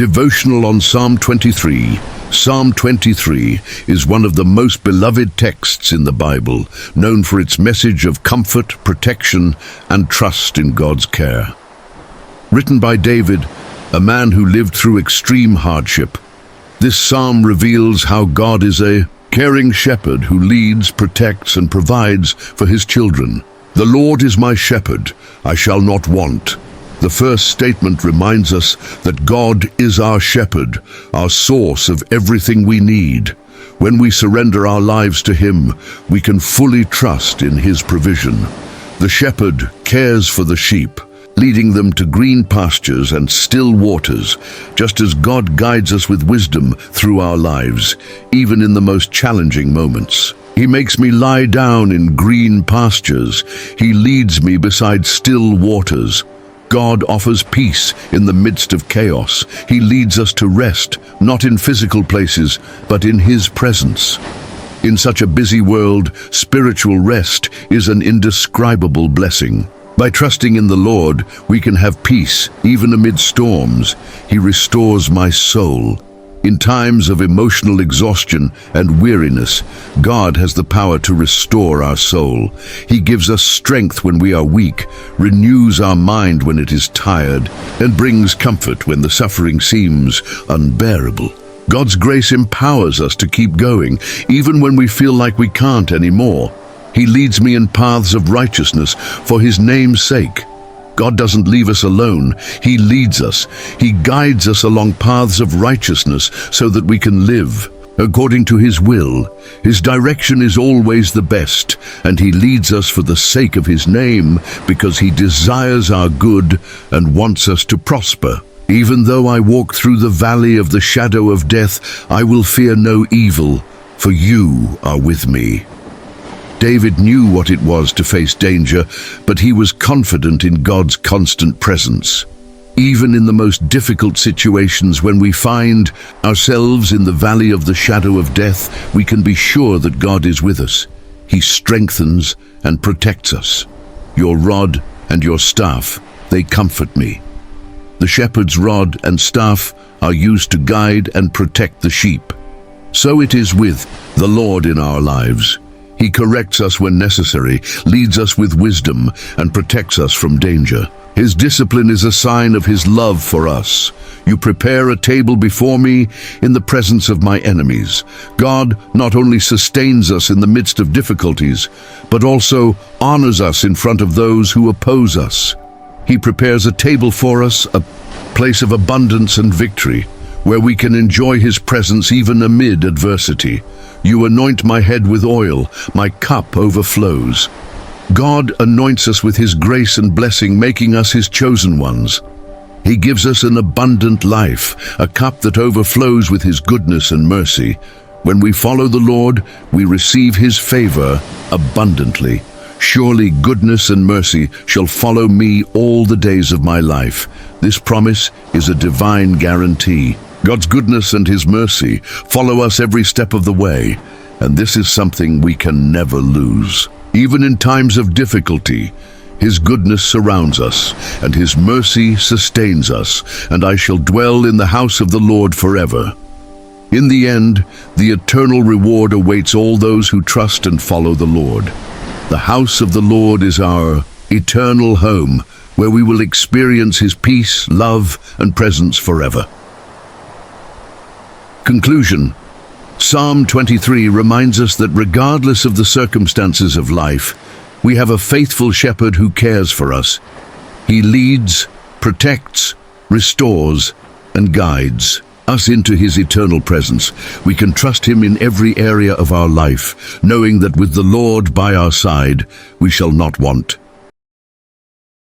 Devotional on Psalm 23. Psalm 23 is one of the most beloved texts in the Bible, known for its message of comfort, protection, and trust in God's care. Written by David, a man who lived through extreme hardship, this psalm reveals how God is a caring shepherd who leads, protects, and provides for his children. The Lord is my shepherd, I shall not want. The first statement reminds us that God is our shepherd, our source of everything we need. When we surrender our lives to Him, we can fully trust in His provision. The shepherd cares for the sheep, leading them to green pastures and still waters, just as God guides us with wisdom through our lives, even in the most challenging moments. He makes me lie down in green pastures. He leads me beside still waters. God offers peace in the midst of chaos. He leads us to rest, not in physical places, but in His presence. In such a busy world, spiritual rest is an indescribable blessing. By trusting in the Lord, we can have peace, even amid storms. He restores my soul. In times of emotional exhaustion and weariness, God has the power to restore our soul. He gives us strength when we are weak, renews our mind when it is tired, and brings comfort when the suffering seems unbearable. God's grace empowers us to keep going, even when we feel like we can't anymore. He leads me in paths of righteousness for His name's sake. God doesn't leave us alone. He leads us. He guides us along paths of righteousness so that we can live according to His will. His direction is always the best, and He leads us for the sake of His name, because He desires our good and wants us to prosper. Even though I walk through the valley of the shadow of death, I will fear no evil, for You are with me. David knew what it was to face danger, but he was confident in God's constant presence. Even in the most difficult situations, when we find ourselves in the valley of the shadow of death, we can be sure that God is with us. He strengthens and protects us. Your rod and your staff, they comfort me. The shepherd's rod and staff are used to guide and protect the sheep. So it is with the Lord in our lives. He corrects us when necessary, leads us with wisdom, and protects us from danger. His discipline is a sign of His love for us. You prepare a table before me in the presence of my enemies. God not only sustains us in the midst of difficulties, but also honors us in front of those who oppose us. He prepares a table for us, a place of abundance and victory, where we can enjoy His presence even amid adversity. You anoint my head with oil, my cup overflows. God anoints us with His grace and blessing, making us His chosen ones. He gives us an abundant life, a cup that overflows with His goodness and mercy. When we follow the Lord, we receive His favor abundantly. Surely goodness and mercy shall follow me all the days of my life. This promise is a divine guarantee. God's goodness and His mercy follow us every step of the way, and this is something we can never lose. Even in times of difficulty, His goodness surrounds us, and His mercy sustains us, and I shall dwell in the house of the Lord forever. In the end, the eternal reward awaits all those who trust and follow the Lord. The house of the Lord is our eternal home, where we will experience His peace, love, and presence forever. Conclusion. Psalm 23 reminds us that regardless of the circumstances of life, we have a faithful shepherd who cares for us. He leads, protects, restores, and guides us into His eternal presence. We can trust Him in every area of our life, knowing that with the Lord by our side, we shall not want.